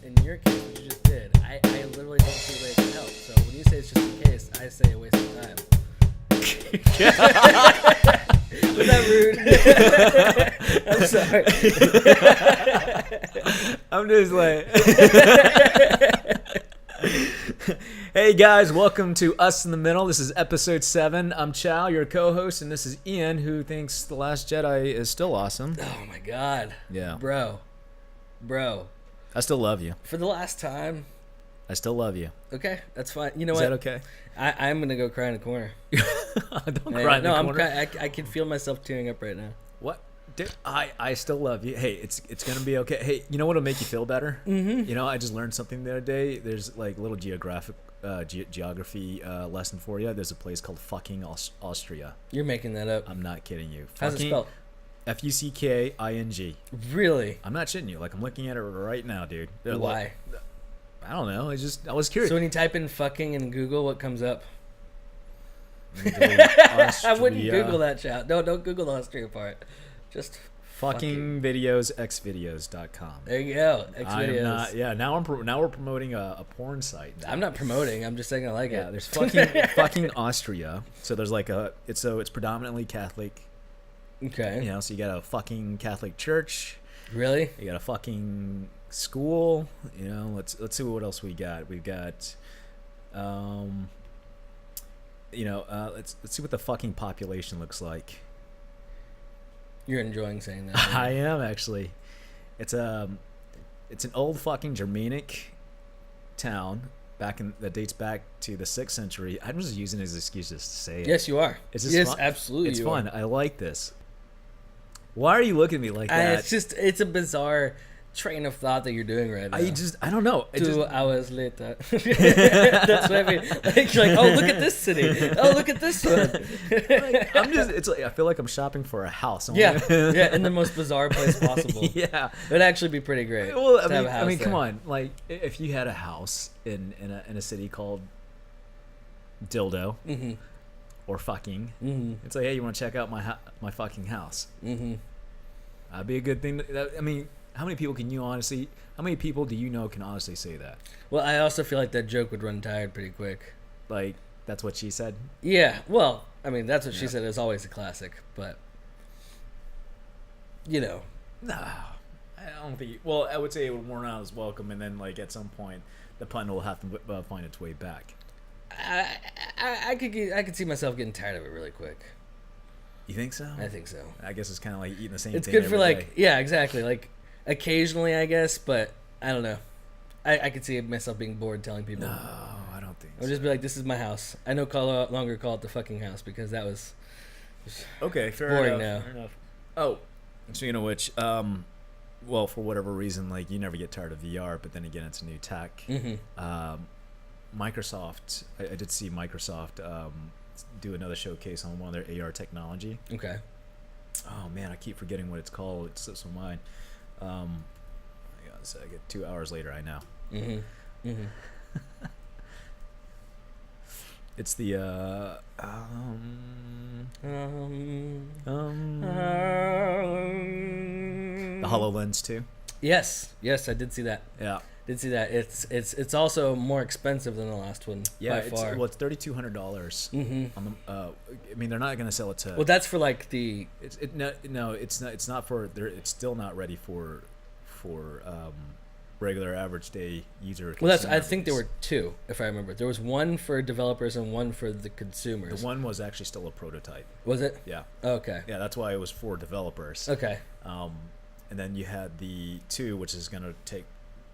in your case, what you just did, I literally don't see a way it can help. So when you say it's just in case, I say a waste of time. Was that rude? I'm sorry. I'm just like... Hey guys, welcome to Us in the Middle. This is episode 7. I'm Chau, your co-host, and this is Ian, who thinks The Last Jedi is still awesome. Oh my god. Yeah. Bro. I still love you. For the last time. I still love you. Okay, that's fine. You know what? Is that okay? I'm going to go cry in the corner. Don't cry in the corner. I can feel myself tearing up right now. What? Dude, I still love you. Hey, it's gonna be okay. Hey, you know what'll make you feel better? Mm-hmm. You know, I just learned something the other day. There's like a little geography lesson for you. There's a place called fucking Austria. You're making that up. I'm not kidding you. How's it spelled? Fucking. Really? I'm not shitting you. Like, I'm looking at it right now, dude. Why? Like, I don't know. I was curious. So when you type in fucking in Google, what comes up? I I wouldn't Google that, chat. No, don't Google the Austria part. Just fucking videos, xvideos.com. There you go. Xvideos. Yeah, now we're promoting a porn site. I'm not promoting. I'm just saying I like it. Yeah, there's fucking Austria. So there's like it's predominantly Catholic. Okay. You know, so you got a fucking Catholic church. Really? You got a fucking school. You know, let's see what else we got. We've got let's see what the fucking population looks like. You're enjoying saying that. Right? I am actually. It's an old fucking Germanic town that dates back to the 6th century. I'm just using it as excuses to say it. Yes, you are. Yes, fun? Absolutely. It's fun. I like this. Why are you looking at me like that? It's a bizarre train of thought that you're doing right now. I don't know. 2 hours later. That's what I mean. Like, you're like, oh, look at this city. Oh, look at this one. It's like, I feel like I'm shopping for a house. Yeah, in the most bizarre place possible. Yeah. It'd actually be pretty great. Well, I mean, come on. Like, if you had a house in a city called Dildo, mm-hmm. or fucking, mm-hmm. it's like, hey, you want to check out my fucking house? Mm-hmm. That'd be a good thing. I mean, how many people do you know can honestly say that? Well, I also feel like that joke would run tired pretty quick. Like, that's what she said? Yeah, well, I mean, that's what she said is always a classic, but, you know. No, I don't think... Well, I would say it would worn out as welcome, and then, like, at some point, the pun will have to find its way back. I could see myself getting tired of it really quick. You think so? I think so. I guess it's kind of like eating the same it's thing good for, every like... day. Yeah, exactly. Like, occasionally, I guess, but I don't know. I could see myself being bored telling people. No, I don't think so. I would just be like, this is my house. I no longer call it the fucking house because that was okay, fair boring enough. now. Fair enough. Oh, speaking of which, well, for whatever reason, like, you never get tired of VR, but then again, it's a new tech. Mm-hmm. Microsoft, I did see Microsoft do another showcase on one of their AR technology. Okay. Oh man, I keep forgetting what it's called. It slips my mind. I get 2 hours later. I know. Mm-hmm. Mm-hmm. It's the the HoloLens 2. Yes, I did see that. Yeah, did see that. It's also more expensive than the last one. Yeah, by far. It's $3,200. Mm-hmm. I mean, they're not going to sell it to. Well, that's for like the. It's not. It's not for. It's still not ready for regular average day user. Well, I think there were 2, if I remember. There was one for developers and one for the consumers. The one was actually still a prototype. Was it? Yeah. Okay. Yeah, that's why it was for developers. Okay. And then you had the 2, which is going to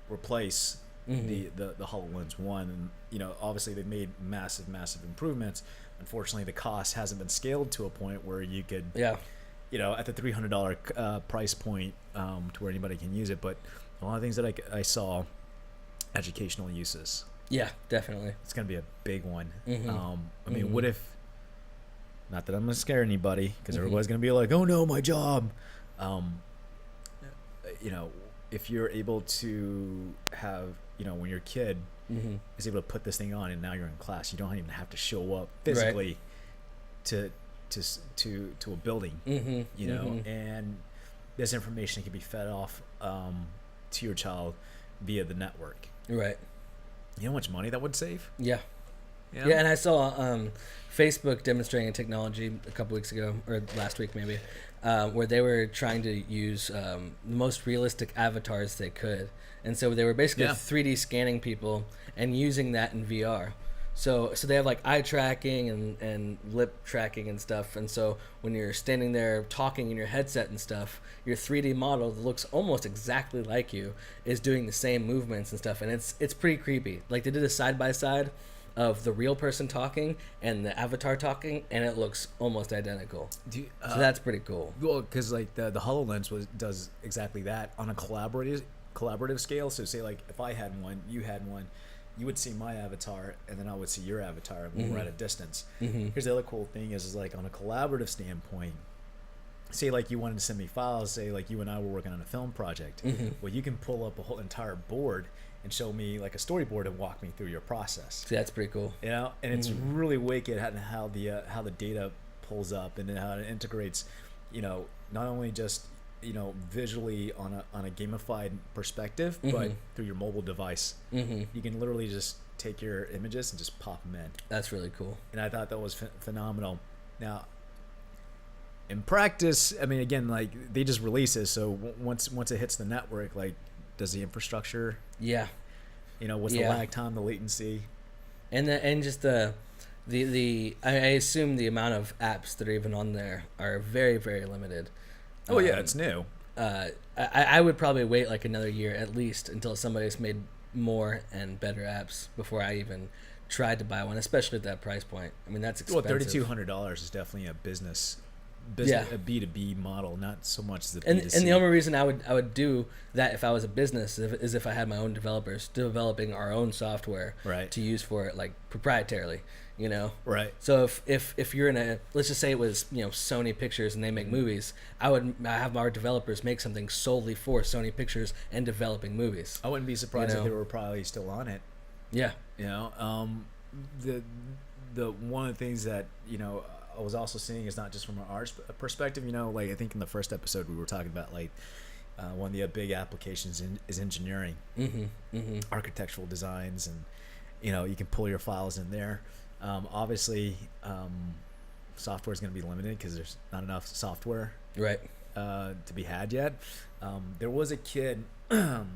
replace mm-hmm. the HoloLens 1. And, you know, obviously they've made massive improvements. Unfortunately, the cost hasn't been scaled to a point where you could, you know, at the $300 price point to where anybody can use it. But a lot of things that I saw, educational uses. Yeah, definitely. It's going to be a big one. Mm-hmm. I mean, what if, not that I'm going to scare anybody, because mm-hmm. everybody's going to be like, oh no, my job. You know, if you're able to have, you know, when your kid mm-hmm. is able to put this thing on and now you're in class, you don't even have to show up physically to a building, mm-hmm. you know, mm-hmm. and this information can be fed off to your child via the network. Right. You know how much money that would save? Yeah. You know? Yeah, and I saw Facebook demonstrating a technology a couple weeks ago, or last week maybe, where they were trying to use the most realistic avatars they could. And so they were basically 3D scanning people and using that in VR. So they have like eye tracking and lip tracking and stuff. And so when you're standing there talking in your headset and stuff, your 3D model that looks almost exactly like you is doing the same movements and stuff. And it's pretty creepy. Like they did a side by side of the real person talking and the avatar talking, and it looks almost identical. So that's pretty cool. Well, because like the HoloLens does exactly that on a collaborative scale. So say like if I had one, you had one, you would see my avatar, and then I would see your avatar, and we're at a distance. Here's the other cool thing is like on a collaborative standpoint, say like you wanted to send me files, say like you and I were working on a film project. Well, you can pull up a whole entire board and show me like a storyboard and walk me through your process. See, that's pretty cool. You know, and it's really wicked how the data pulls up and how it integrates, you know, not only just, you know, visually on a gamified perspective, but through your mobile device. You can literally just take your images and just pop them in. That's really cool. And I thought that was phenomenal. Now, in practice, I mean, again, like they just release this, so once it hits the network, like, does the infrastructure? Yeah. You know, what's the lag time, the latency, and just the I assume the amount of apps that are even on there are very, very limited. Oh yeah, it's new. I would probably wait like another year at least until somebody's made more and better apps before I even tried to buy one, especially at that price point. I mean, that's expensive. Well, $3,200 is definitely a business, a B2B model, not so much the B2C. And the only reason I would do that if I was a business is if I had my own developers developing our own software to use for it, like proprietarily, you know. Right. So if you're in a, let's just say it was, you know, Sony Pictures and they make movies, I have our developers make something solely for Sony Pictures and developing movies. I wouldn't be surprised if they were probably still on it. Yeah. You know, the one of the things that, you know, I was also seeing is not just from an art's perspective, you know, like I think in the first episode we were talking about like one of the big applications is engineering, architectural designs, and, you know, you can pull your files in there. Obviously, software is going to be limited because there's not enough software to be had yet. There was a kid, and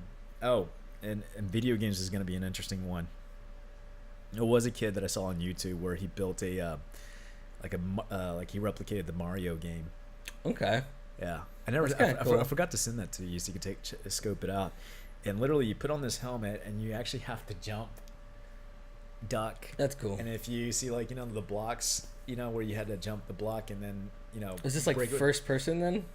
video games is going to be an interesting one. There was a kid that I saw on YouTube where he built a like he replicated the Mario game. Okay. Yeah, Cool. I forgot to send that to you so you could scope it out. And literally, you put on this helmet and you actually have to jump, duck. That's cool. And if you see, like, you know, the blocks, you know, where you had to jump the block and then, you know, is this like first person then?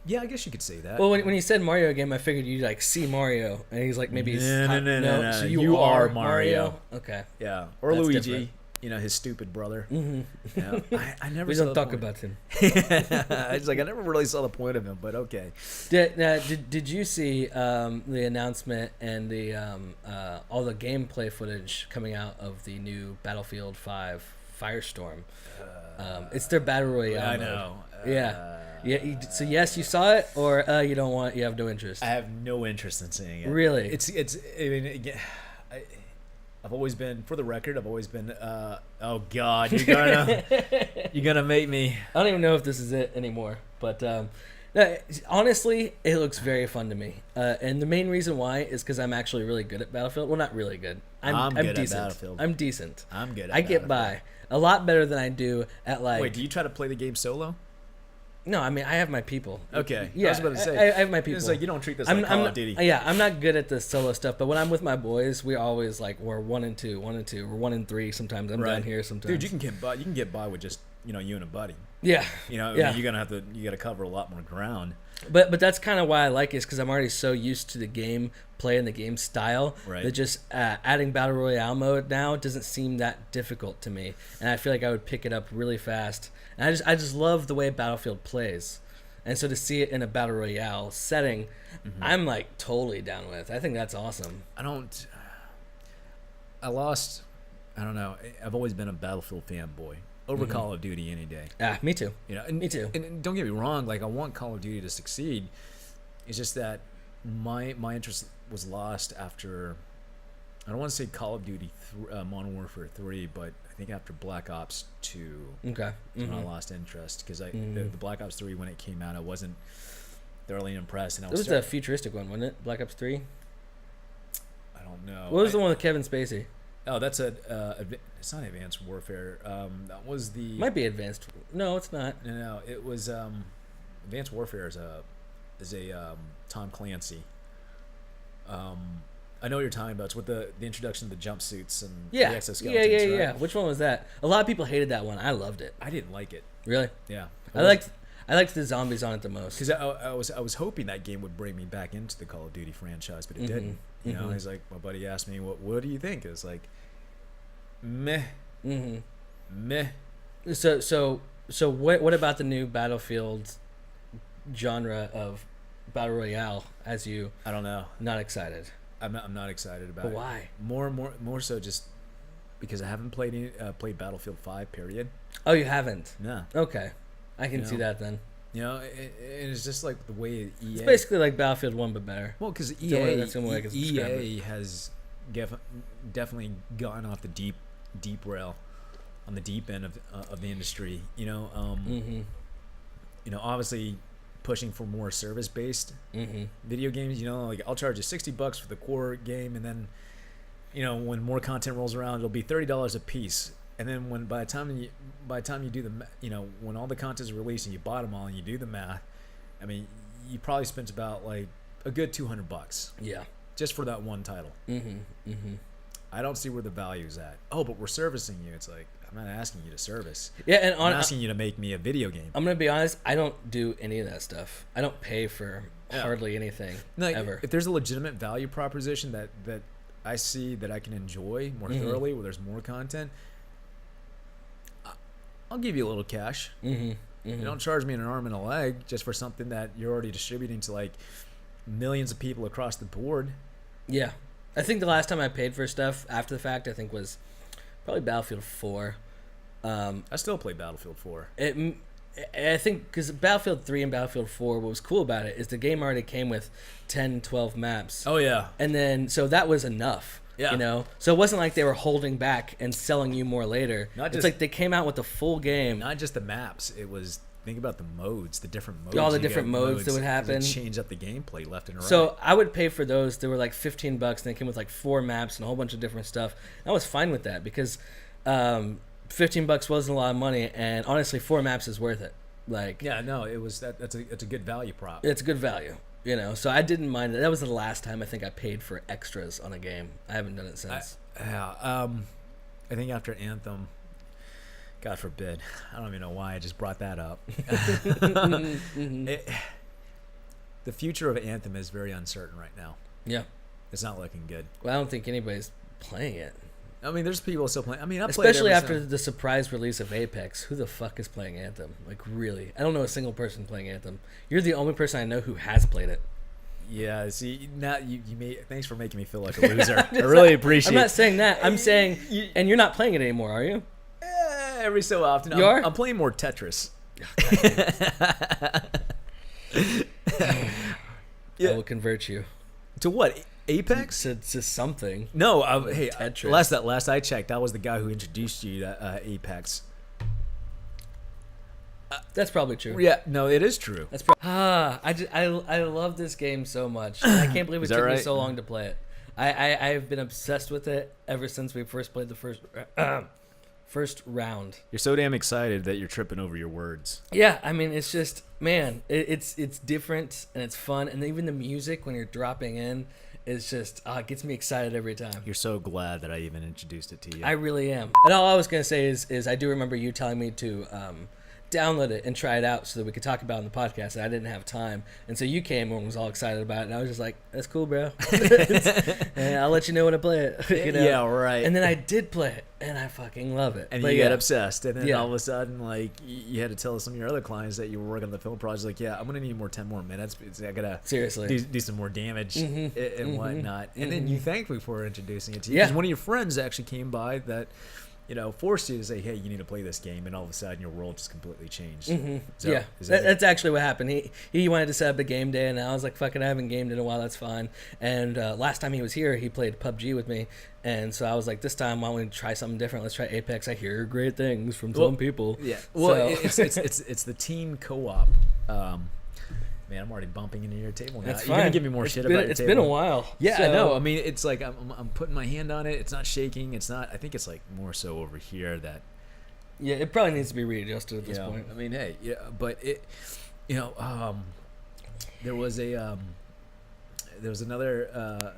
Yeah, I guess you could say that. Well, when you said Mario game, I figured you'd like see Mario, and he's like maybe no. So you are Mario. Okay. Yeah, or That's Luigi. Different. You know, his stupid brother. Mm-hmm. Yeah, I never. We don't talk about him. It's like I never really saw the point of him, but okay. Did you see the announcement and the all the gameplay footage coming out of the new Battlefield 5 Firestorm? It's their battle royale. I mode. know. Yeah. So yes, you saw it, or you don't want. You have no interest. I have no interest in seeing it. Really? It's. I mean, again, I've always been, for the record, oh God, you're gonna make me. I don't even know if this is it anymore, but honestly, it looks very fun to me. And the main reason why is because I'm actually really good at Battlefield. Well, not really good. I'm good decent. at Battlefield. I'm decent. I'm good at I get by a lot better than I do at like. Wait, do you try to play the game solo? No, I mean I have my people. Okay. Yeah, I was about to say. I have my people. It's like you don't treat this like Call of Duty. Yeah, I'm not good at the solo stuff, but when I'm with my boys, we always like we're 1 and 2, 1 and 2, we're 1 and 3. Sometimes I'm down here. Sometimes, dude, you can get by with just, you know, you and a buddy. Yeah. You know, I mean, you gotta cover a lot more ground. But that's kind of why I like it, is because I'm already so used to the game play and the game style that just adding battle royale mode now doesn't seem that difficult to me, and I feel like I would pick it up really fast. And I just love the way Battlefield plays. And so to see it in a battle royale setting, I'm like totally down with. I think that's awesome. I don't know. I've always been a Battlefield fanboy over Call of Duty any day. Me too. You know, me too. And don't get me wrong, like I want Call of Duty to succeed. It's just that my interest was lost after, I don't want to say Call of Duty Modern Warfare 3, but I think after Black Ops 2. Okay. When I lost interest, because the Black Ops 3, when it came out, I wasn't thoroughly impressed. And it was a futuristic one, wasn't it? Black Ops 3? I don't know. What was the one with Kevin Spacey? Oh, that's it's not Advanced Warfare. That was the... Might be Advanced. No, it's not. No, it was... Advanced Warfare is a Tom Clancy. I know what you're talking about. It's with the introduction of the jumpsuits and the exoskeletons. Yeah. Which one was that? A lot of people hated that one. I loved it. I didn't like it. Really? Yeah. I liked the zombies on it the most. Because I was hoping that game would bring me back into the Call of Duty franchise, but it didn't. You know, he's like, my buddy asked me, what do you think? It was like, meh. Meh. So what about the new Battlefield genre of Battle Royale? As you, I don't know. Not excited. I'm not excited about but it. Why? More so just because I haven't played Battlefield 5. Period. Oh, you haven't? No. Okay, I can see that then. You know, it's just like the way EA. It's basically like Battlefield 1, but better. Well, because EA has definitely gone off the deep rail, on the deep end of the industry. You know, you know, obviously pushing for more service-based video games. You know, like I'll charge you $60 for the core game, and then, you know, when more content rolls around, it'll be $30 a piece. And then by the time you do the, you know, when all the content is released and you bought them all and you do the math, I mean, you probably spent about like a good $200. Yeah. Just for that one title. I don't see where the value is at. Oh, but we're servicing you. It's like, I'm not asking you to service. Yeah, and I'm asking you to make me a video game. I'm gonna be honest. I don't do any of that stuff. I don't pay for hardly anything ever. If there's a legitimate value proposition that I see that I can enjoy more thoroughly, where there's more content, I'll give you a little cash. You don't charge me an arm and a leg just for something that you're already distributing to like millions of people across the board. Yeah, I think the last time I paid for stuff after the fact, I think was probably Battlefield 4. I still play Battlefield 4. I think because Battlefield 3 and Battlefield 4, what was cool about it is the game already came with 10, 12 maps. Oh yeah, and then so that was enough. Yeah. You know, so it wasn't like they were holding back and selling you more later. It's like they came out with the full game. Not just the maps. It was, think about the modes, the different modes. All the different modes that would happen. Change up the gameplay left and right. So I would pay for those. They were like $15, and they came with like 4 maps and a whole bunch of different stuff. I was fine with that because $15 wasn't a lot of money, and honestly, 4 maps is worth it. Like, yeah, no, it was that's a good value prop. It's a good value. You know, so I didn't mind it. That was the last time I think I paid for extras on a game. I haven't done it since. I think after Anthem, God forbid, I don't even know why I just brought that up. The future of Anthem is very uncertain right now. Yeah. It's not looking good. Well, I don't think anybody's playing it. I mean, there's people still playing. I mean, especially after the surprise release of Apex. Who the fuck is playing Anthem? Like, really? I don't know a single person playing Anthem. You're the only person I know who has played it. Yeah, see, now you made. Thanks for making me feel like a loser. I really appreciate it. I'm not saying that. I'm saying, and you're not playing it anymore, are you? Every so often. You are? I'm playing more Tetris. I will convert you. To what? Apex? To something. No, hey, Tetris. last I checked, I was the guy who introduced you to Apex. That's probably true. Yeah, no, it is true. That's I love this game so much. I can't believe it took me so long to play it. I've been obsessed with it ever since we first played the first round. You're so damn excited that you're tripping over your words. Yeah, I mean, it's just, man, it's different and it's fun, and even the music when you're dropping in is just, it gets me excited every time. You're so glad that I even introduced it to you. I really am. And all I was gonna say is I do remember you telling me to download it and try it out so that we could talk about it on the podcast, and I didn't have time, and so you came and was all excited about it, and I was just like, that's cool, bro. And I'll let you know when I play it. You know? Yeah, right. And then I did play it, and I fucking love it. And you got obsessed, and then all of a sudden, like, you had to tell some of your other clients that you were working on the film project, like, yeah, I'm gonna need 10 more minutes. I gotta seriously do some more damage and whatnot. And then you thanked me for introducing it to you, Yeah. because one of your friends actually came by that forced you to say, hey, you need to play this game, and all of a sudden your world just completely changed. Mm-hmm. So, yeah, that's actually what happened. He wanted to set up a game day, and I was like, fuck it, I haven't gamed in a while, that's fine. And last time he was here, he played PUBG with me, and so I was like, this time, why don't we try something different? Let's try Apex. I hear great things from some people. Yeah, well, so. it's the team co-op. Man, I'm already bumping into your table now. That's You're gonna give me more shit about your table. It's been a while. Yeah, so. I know. I mean, it's like I'm putting my hand on it. It's not shaking. It's not. I think it's like more so over here that. Yeah, it probably needs to be readjusted at this point. I mean, hey, yeah, but it, there was another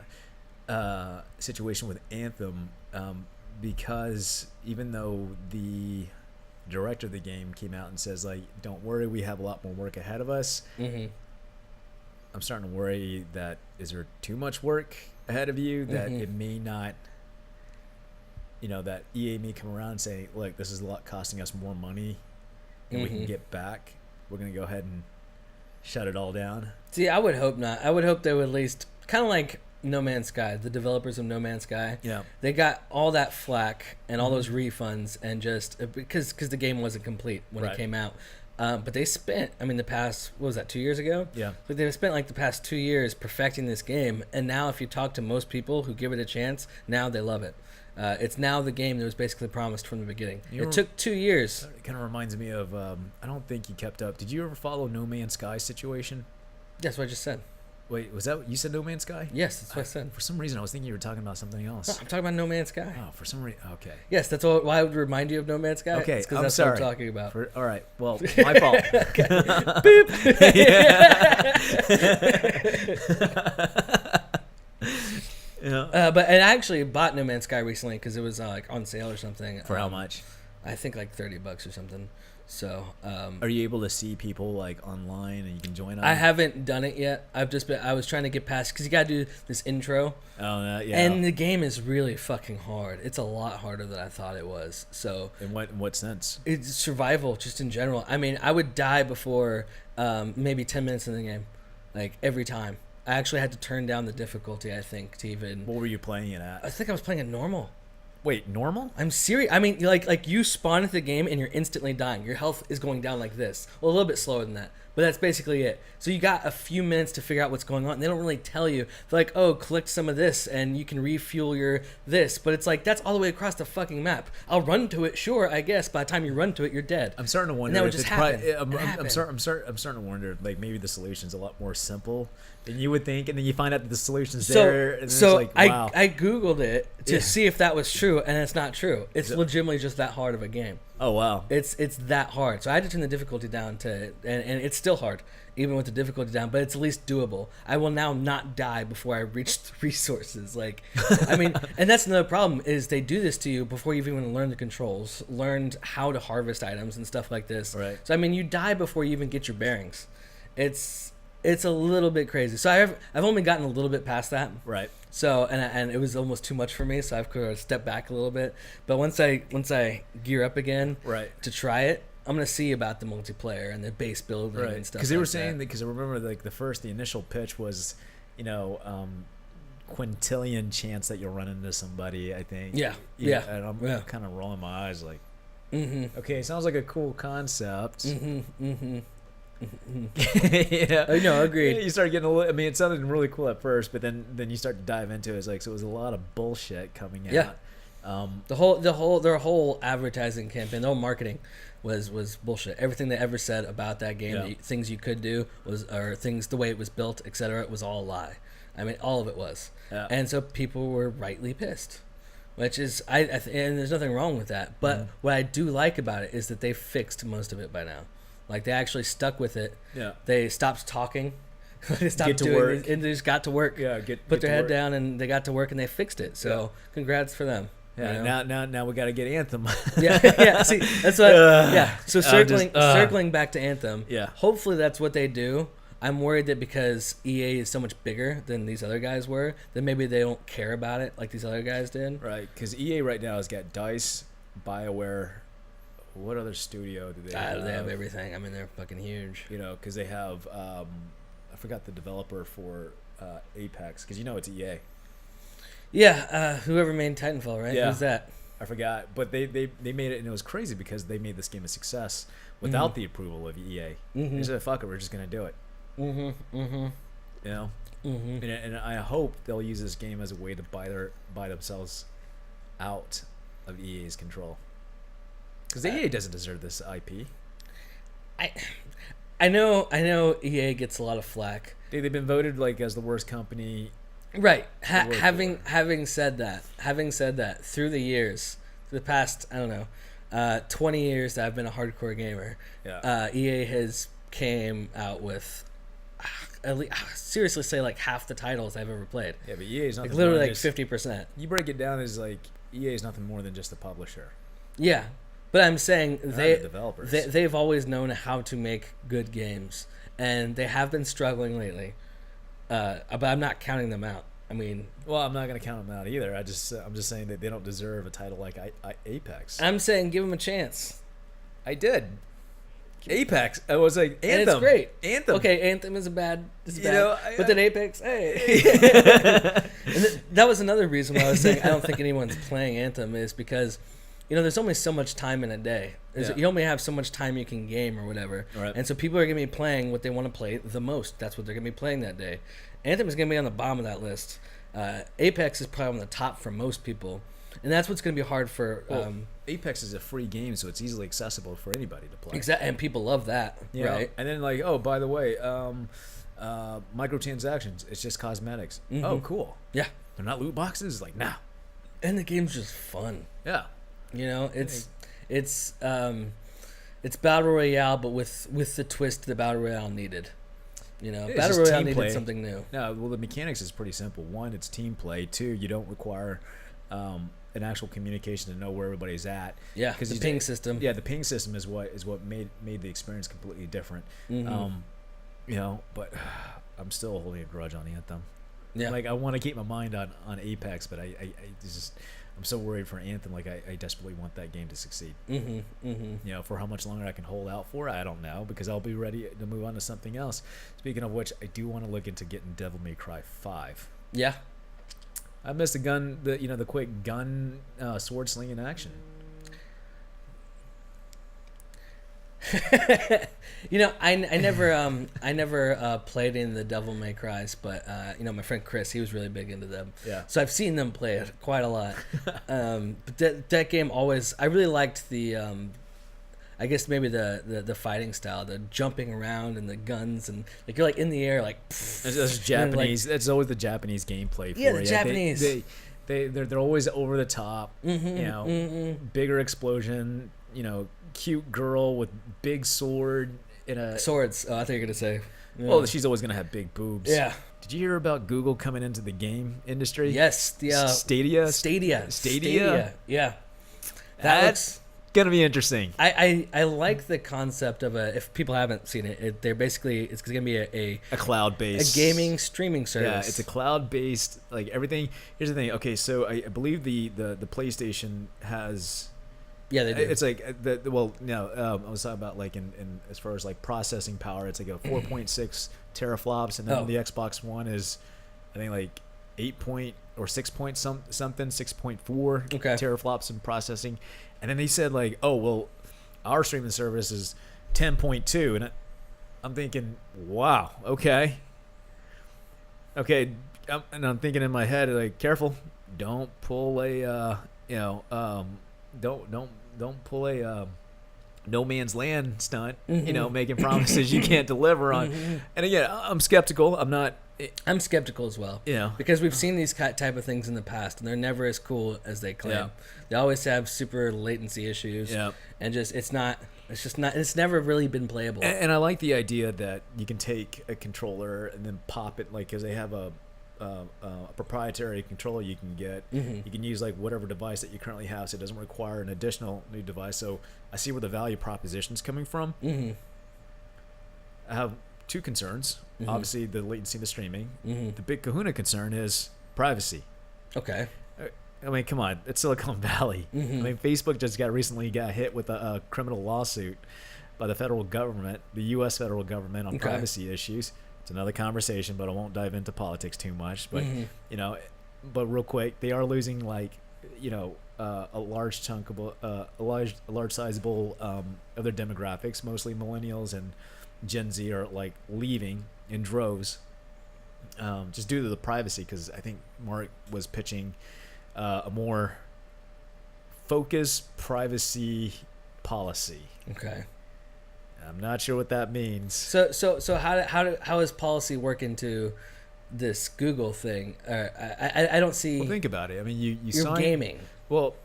situation with Anthem, because even though the director of the game came out and says, like, don't worry, we have a lot more work ahead of us. Mm-hmm. I'm starting to worry that is there too much work ahead of you that it may not, that EA may come around and say, look, this is a lot costing us more money than we can get back. We're going to go ahead and shut it all down. See, I would hope not. I would hope they would at least, kind of like No Man's Sky, the developers of No Man's Sky. Yeah, they got all that flack and all those refunds, and just because the game wasn't complete when it came out. But they spent, the past, what was that, 2 years ago? Yeah. But they spent like the past 2 years perfecting this game, and now if you talk to most people who give it a chance, now they love it. It's now the game that was basically promised from the beginning. It took 2 years. It kind of reminds me of, I don't think you kept up. Did you ever follow No Man's Sky situation? That's what I just said. Wait, was that you said No Man's Sky? Yes, that's what I said. For some reason, I was thinking you were talking about something else. No, I'm talking about No Man's Sky. Oh, for some reason, okay. Yes, that's why I would remind you of No Man's Sky. Okay, because that's sorry. what I'm talking about. All right, well, my fault. Boop. But I actually bought No Man's Sky recently because it was like on sale or something. For how much? I think like $30 or something. So, are you able to see people like online and you can join on? I haven't done it yet. I was trying to get past, because you got to do this intro. Oh, yeah. And the game is really fucking hard. It's a lot harder than I thought it was. So, in what sense? It's survival, just in general. I would die before maybe 10 minutes in the game, like every time. I actually had to turn down the difficulty, I think, to even. What were you playing it at? I think I was playing it normal. Wait, normal? I'm serious. Like you spawn into the game and you're instantly dying. Your health is going down like this. Well, a little bit slower than that, but that's basically it. So you got a few minutes to figure out what's going on. And they don't really tell you. They're like, oh, collect some of this and you can refuel your this. But it's like, that's all the way across the fucking map. I'll run to it, sure, I guess. By the time you run to it, you're dead. I'm starting to wonder. And that would just happen. I'm starting to wonder, like, maybe the solution's a lot more simple than you would think, and then you find out that the solution's there. And then it's like, wow. I Googled it to see if that was true, and it's not true. It's legitimately just that hard of a game. Oh, wow. It's that hard. So I had to turn the difficulty down and it's still hard, even with the difficulty down, but it's at least doable. I will now not die before I reach the resources. Like, and that's another problem, is they do this to you before you've even learned the controls, learned how to harvest items and stuff like this. Right. So, you die before you even get your bearings. It's a little bit crazy. So I've only gotten a little bit past that. Right. So and it was almost too much for me. So I've kind of stepped back a little bit. But once I gear up again, to try it, I'm gonna see about the multiplayer and the base building and stuff. Because they were saying that. Because I remember like the initial pitch was, quintillion chance that you'll run into somebody. I think. Yeah. And I'm kind of rolling my eyes like, okay, sounds like a cool concept. Agreed. You start getting a little. It sounded really cool at first, but then you start to dive into it. It's like, so it was a lot of bullshit coming out. Yeah. Their whole advertising campaign, their whole marketing was bullshit. Everything they ever said about that game, things you could do or things, the way it was built, etc., it was all a lie. All of it was. Yeah. And so people were rightly pissed. Which is, and there's nothing wrong with that. But what I do like about it is that they fixed most of it by now. Like, they actually stuck with it. Yeah. They stopped talking. They stopped doing it, and they just got to work. Yeah. Put their head down, and they got to work, and they fixed it. So, congrats for them. Yeah. Now we got to get Anthem. Yeah. See, that's what. So circling back to Anthem. Yeah. Hopefully that's what they do. I'm worried that because EA is so much bigger than these other guys were, that maybe they don't care about it like these other guys did. Right. Because EA right now has got DICE, BioWare. What other studio do they have? They have everything. They're fucking huge. Because they have, I forgot the developer for Apex, because it's EA. Yeah, whoever made Titanfall, right? Yeah. Who's that? I forgot, but they made it, and it was crazy because they made this game a success without the approval of EA. They said, "Fuck it, we're just gonna do it." You know, and I hope they'll use this game as a way to buy themselves out of EA's control, because EA doesn't deserve this IP. I know EA gets a lot of flack. Dude, they've been voted like as the worst company. Right. Having said that, through the years, through the past, I don't know, 20 years that I've been a hardcore gamer, EA has came out with at least, seriously say like half the titles I've ever played. Yeah, but EA is nothing literally more like 50%. You break it down as like EA is nothing more than just a publisher. Yeah, but I'm saying developers. They've always known how to make good games, and they have been struggling lately. But I'm not counting them out. I mean, well, I'm not going to count them out either. I'm just saying that they don't deserve a title like Apex. I'm saying give them a chance. I did. Apex. I was like Anthem. And it's great. Anthem. Okay, Anthem is bad. But then Apex, hey. And that was another reason why I was saying I don't think anyone's playing Anthem is because, there's only so much time in a day. You only have so much time you can game or whatever. Right. And so people are going to be playing what they want to play the most. That's what they're going to be playing that day. Anthem is going to be on the bottom of that list. Apex is probably on the top for most people. And that's what's going to be hard for... Apex is a free game, so it's easily accessible for anybody to play. Exactly, and people love that, right? And then like, oh, by the way, microtransactions, it's just cosmetics. Oh, cool. Yeah. They're not loot boxes? Like, nah. And the game's just fun. Yeah. It's Battle Royale, but with the twist the Battle Royale needed. Battle Royale needed something new. No, well, the mechanics is pretty simple. One, it's team play. Two, you don't require an actual communication to know where everybody's at. Yeah, because the ping system. Yeah, the ping system is what made the experience completely different. But I'm still holding a grudge on Anthem. Yeah, like I want to keep my mind on Apex, but I'm so worried for Anthem. Like I desperately want that game to succeed. For how much longer I can hold out for, I don't know, because I'll be ready to move on to something else. Speaking of which, I do want to look into getting Devil May Cry 5. Yeah. I missed the quick gun sword slinging action. I never played in the Devil May Cries, but my friend Chris, he was really big into them. Yeah. So I've seen them play it quite a lot. But that game always, I really liked the, I guess maybe the fighting style, the jumping around and the guns and like you're like in the air like. That's Japanese. That's always the Japanese gameplay. Yeah, the Japanese. They're always over the top. Bigger explosion. Cute girl with big sword in a swords. Oh, I thought you were gonna say. Yeah. Well, she's always gonna have big boobs. Yeah. Did you hear about Google coming into the game industry? Yes. The Stadia. Yeah. That's gonna be interesting. I like the concept of if people haven't seen it, they're basically it's gonna be a cloud-based gaming streaming service. Yeah, it's a cloud-based like everything. Here's the thing. Okay, so I believe the PlayStation has. Yeah, they do. It's like I was talking about like in as far as like processing power, it's like a 4.6 teraflops, and then the Xbox One is, I think like 8 point or 6 point something 6.4 teraflops in processing, and then they said like, oh well, our streaming service is 10.2, and I'm thinking, wow, okay, and I'm thinking in my head like, careful, don't pull a don't pull a no man's land stunt, making promises you can't deliver on. And again, I'm skeptical. I'm skeptical as well. Because we've seen these type of things in the past, and they're never as cool as they claim. Yeah. They always have super latency issues. Yeah. And it's never really been playable. And I like the idea that you can take a controller and then pop it, like, because they have a proprietary controller you can get. You can use like whatever device that you currently have, so it doesn't require an additional new device. So I see where the value proposition is coming from. I have two concerns. Obviously the latency of the streaming. The big kahuna concern is privacy. Okay. I mean, come on, it's Silicon Valley. I mean, Facebook just recently got hit with a criminal lawsuit by the federal government, the U.S. federal government, on privacy issues. It's another conversation, but I won't dive into politics too much. But but real quick, they are losing like a large chunk of a large sizable of their demographics, mostly millennials and Gen Z, are like leaving in droves, just due to the privacy. Because I think Mark was pitching a more focused privacy policy. Okay. I'm not sure what that means. So how does policy work into this Google thing? I don't see. Well, think about it. I mean, you're sign, gaming. Well,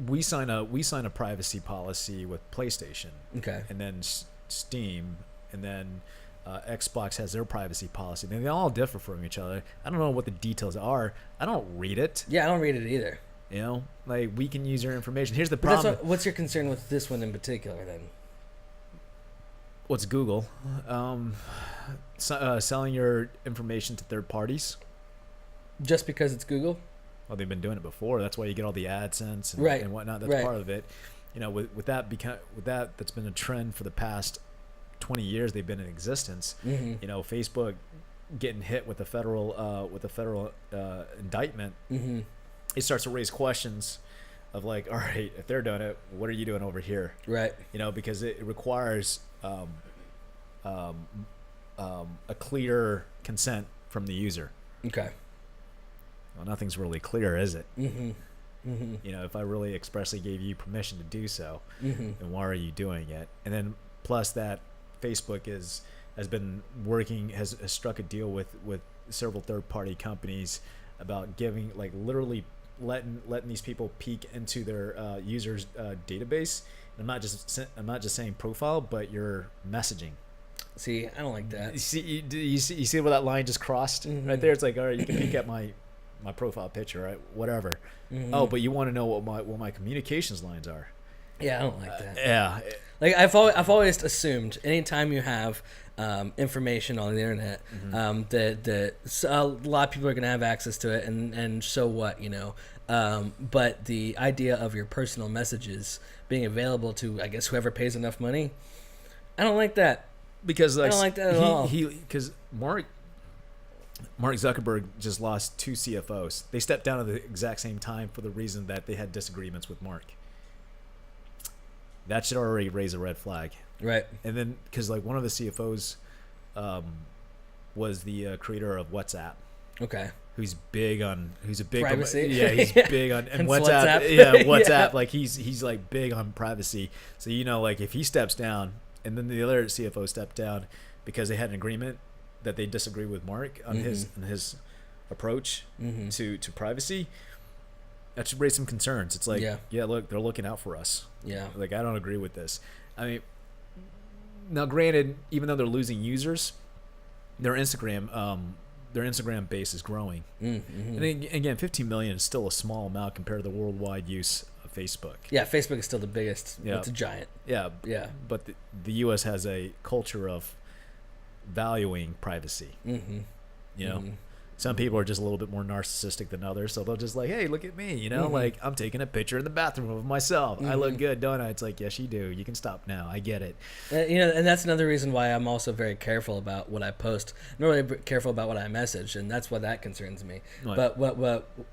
we sign a privacy policy with PlayStation. Okay. And then Steam, and then Xbox has their privacy policy. And they all differ from each other. I don't know what the details are. I don't read it. Yeah, I don't read it either. You know, like, we can use your information. Here's the problem. What's your concern with this one in particular, then? What's Google? Selling your information to third parties. Just because it's Google? Well, they've been doing it before. That's why you get all the AdSense and whatnot. That's part of it. You know, with that that's been a trend for the past 20 years. They've been in existence. Mm-hmm. You know, Facebook getting hit with a federal indictment. Mm-hmm. It starts to raise questions of like, all right, if they're doing it, what are you doing over here? Right. You know, because it requires a clear consent from the user. Okay. Well, nothing's really clear, is it? Mm-hmm. Mm-hmm. You know, if I really expressly gave you permission to do so, mm-hmm. then why are you doing it? And then plus that, Facebook has struck a deal with several third-party companies about giving, like, literally letting these people peek into their users' database. I'm not just saying profile, but your messaging. See, I don't like that. You see where that line just crossed? Mm-hmm. Right there. It's like, all right, you can peek at my profile picture, right? Whatever. Mm-hmm. Oh, but you want to know what my communications lines are? Yeah, I don't like that. Yeah. Like, I've always assumed anytime you have information on the internet, mm-hmm. that a lot of people are going to have access to it, and so what, you know. But the idea of your personal messages being available to, I guess, whoever pays enough money, I don't like that. Because, like, I don't like that at all. Because Mark Zuckerberg just lost 2 CFOs. They stepped down at the exact same time for the reason that they had disagreements with Mark. That should already raise a red flag. Right. And then, because, like, one of the CFOs was the creator of WhatsApp. Okay. Who's big privacy. He's big on and WhatsApp. Yeah. Like, he's like big on privacy. So, you know, like, if he steps down, and then the other CFO stepped down because they had an agreement that they disagree with Mark on mm-hmm. his approach mm-hmm. to privacy, that should raise some concerns. It's like, yeah, look, they're looking out for us. Yeah. Like, I don't agree with this. I mean, now granted, even though they're losing users, their Instagram base is growing. Mm-hmm. And again, 15 million is still a small amount compared to the worldwide use of Facebook. Yeah, Facebook is still the biggest. Yeah. It's a giant. Yeah. Yeah. But the U.S. has a culture of valuing privacy. Mm-hmm. You know? Mm-hmm. Some people are just a little bit more narcissistic than others, so they'll just like, hey, look at me, you know, mm-hmm. like, I'm taking a picture in the bathroom of myself. Mm-hmm. I look good, don't I? It's like, yes, you do. You can stop now. I get it. You know, and that's another reason why I'm also very careful about what I post. I'm not really careful about what I message, and that's why that concerns me. Right. But what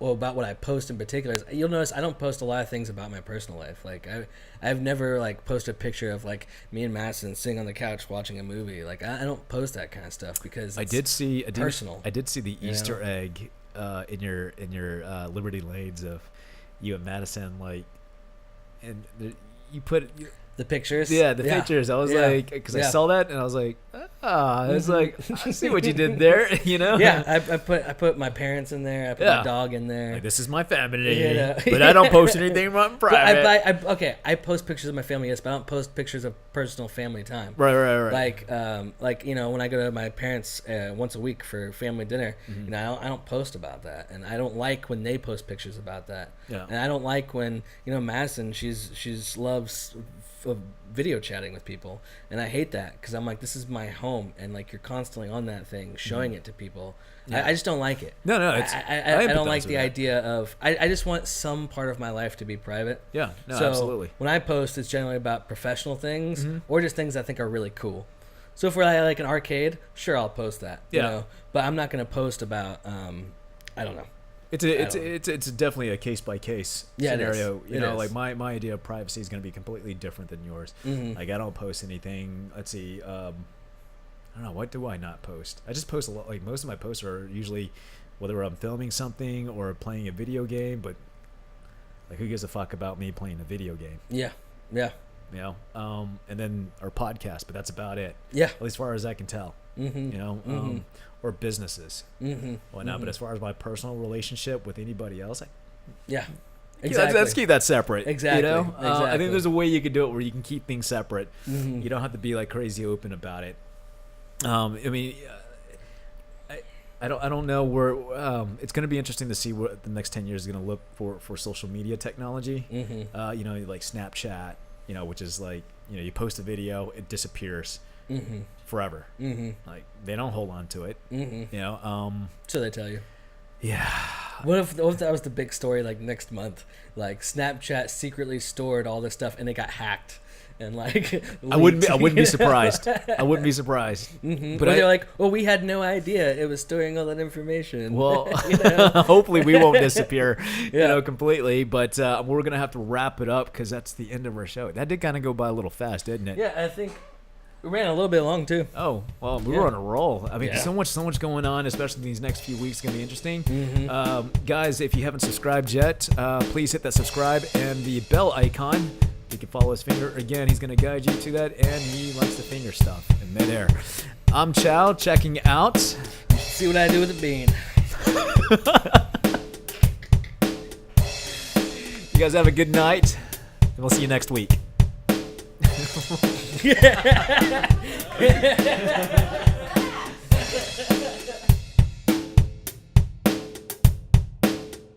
about what I post in particular is, you'll notice I don't post a lot of things about my personal life. Like, I've never, like, posted a picture of, like, me and Madison sitting on the couch watching a movie. Like, I don't post that kind of stuff because it's personal. I did see the Easter egg in your Liberty Lanes of you and Madison, like, and you put the pictures. Yeah, the pictures. I was like, because I saw that and I was like, it's like, I see what you did there, you know? Yeah, I put my parents in there. I put my dog in there. Like, this is my family, you know? but I don't post anything on private. I post pictures of my family, yes, but I don't post pictures of personal family time. Right. Like, you know, when I go to my parents once a week for family dinner, mm-hmm. you know, I don't post about that, and I don't like when they post pictures about that. Yeah. And I don't like when, you know, Madison, she's loves video chatting with people, and I hate that because I'm like, this is my home, and like, you're constantly on that thing showing it to people. I just don't like it. No, I don't like the idea of I just want some part of my life to be private. Yeah, no, so absolutely. When I post, it's generally about professional things mm-hmm. or just things I think are really cool. So if we're like an arcade, sure, I'll post that. Yeah. You know? But I'm not going to post about I don't know. It's definitely a case by case scenario. You know, like my idea of privacy is going to be completely different than yours. Like I don't post anything. Let's see. I don't know, what do I not post? I just post a lot. Like most of my posts are usually whether I'm filming something or playing a video game, but like who gives a fuck about me playing a video game? Yeah. You know, and then our podcast, but that's about it. Yeah. At least as far as I can tell. You know, or businesses, whatnot. But as far as my personal relationship with anybody else, exactly. Let's keep that separate. Exactly. You know, exactly. I think there's a way you can do it where you can keep things separate. You don't have to be like crazy open about it. I mean, I don't know where. It's going to be interesting to see what the next 10 years is going to look for social media technology. You know, like Snapchat. You know, which is like, you know, you post a video, it disappears forever. Like they don't hold on to it. You know. So they tell you. Yeah. What if that was the big story? Like next month, like Snapchat secretly stored all this stuff and it got hacked. And like I wouldn't be surprised. I wouldn't be surprised. But they're like, well, we had no idea it was storing all that information. Well, you know? Hopefully we won't disappear, you know, completely. But we're gonna have to wrap it up because that's the end of our show. That did kind of go by a little fast, didn't it? Yeah, I think we ran a little bit long too. Oh well, we were on a roll. I mean, so much going on, especially these next few weeks. Gonna be interesting. Guys, if you haven't subscribed yet, please hit that subscribe and the bell icon. You can follow his finger. Again, he's going to guide you to that, and he likes the finger stuff in midair. I'm Chau, checking out. See what I do with the bean. You guys have a good night, and we'll see you next week.